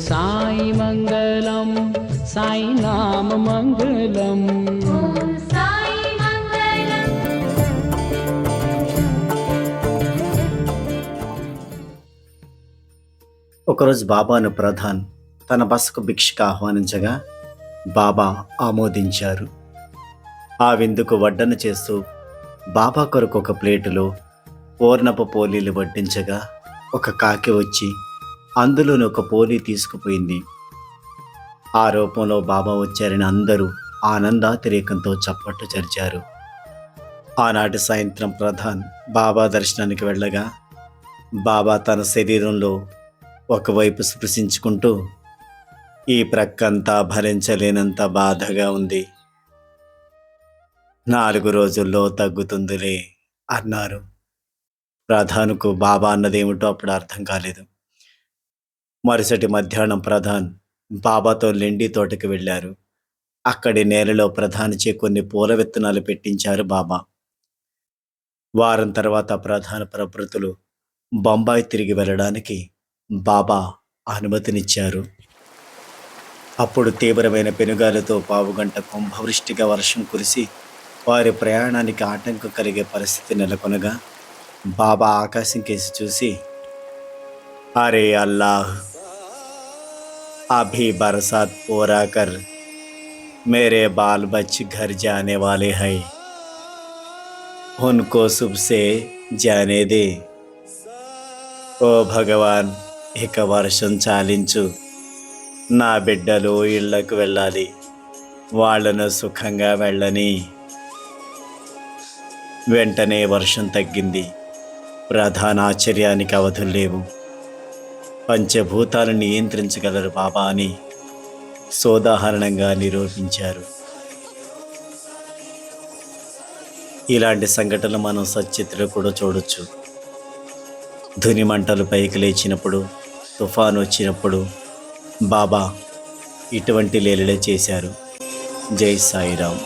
సాయి మంగళం సాయి నామ మంగళం. ఒకరోజు బాబాను ప్రధాన్ తన బసకు భిక్షకు ఆహ్వానించగా బాబా ఆమోదించారు. ఆ విందుకు వడ్డన చేస్తూ బాబా కొరకు ఒక ప్లేటులో పూర్ణపు పోలీలు వడ్డించగా ఒక కాకి వచ్చి అందులోని ఒక పోలీ తీసుకుపోయింది. ఆ రూపంలో బాబా వచ్చారని అందరూ ఆనందాతిరేకంతో చప్పట్లు చరిచారు. ఆనాటి సాయంత్రం ప్రధాన్ బాబా దర్శనానికి వెళ్ళగా బాబా తన శరీరంలో ఒకవైపు స్పృశించుకుంటూ, ఈ ప్రక్కంతా భరించలేనంత బాధగా ఉంది, 4 రోజుల్లో తగ్గుతుందిలే అన్నారు. ప్రధాన్కు బాబా అన్నదేమిటో అప్పుడు అర్థం కాలేదు. మరుసటి మధ్యాహ్నం ప్రధాన్ బాబాతో లెండి తోటకి వెళ్ళారు. అక్కడి నేలలో ప్రధానిచే కొన్ని పూల విత్తనాలు పెట్టించారు బాబా. వారం తర్వాత ప్రధాన ప్రబృతులు బొంబాయి తిరిగి వెళ్ళడానికి బాబా అనుమతినిచ్చారు. అప్పుడు తీవ్రమైన పెనుగాలితో పావుగంట కుంభవృష్టిగా వర్షం కురిసి వారి ప్రయాణానికి ఆటంకం కలిగే పరిస్థితి నెలకొనగా బాబా ఆకాశం కేసి చూసి, అరే అల్లాహ్, అభీ బరసాత్ పూరా కర్ మేరే బాల్ బచ్ ఘర్ జానే వాలే హై, ఉన్కో సుబ్ సే జానే దే. ఓ భగవాన్, ఇక వర్షం చాలించు, నా బిడ్డలు ఇళ్లకు వెళ్ళాలి, వాళ్లను సుఖంగా వెళ్ళని. వెంటనే వర్షం తగ్గింది. ప్రధాన ఆశ్చర్యానికి అవధులు లేవు. పంచభూతాలను నియంత్రించగలరు బాబా అని సోదాహరణంగా నిరూపించారు. ఇలాంటి సంఘటనలు మనం సచిత్రలో కూడా చూడొచ్చు. ధుని మంటలు పైకి లేచినప్పుడు, తుఫాను వచ్చినప్పుడు బాబా ఇటువంటి లీలలే చేశారు. జై సాయిరాం.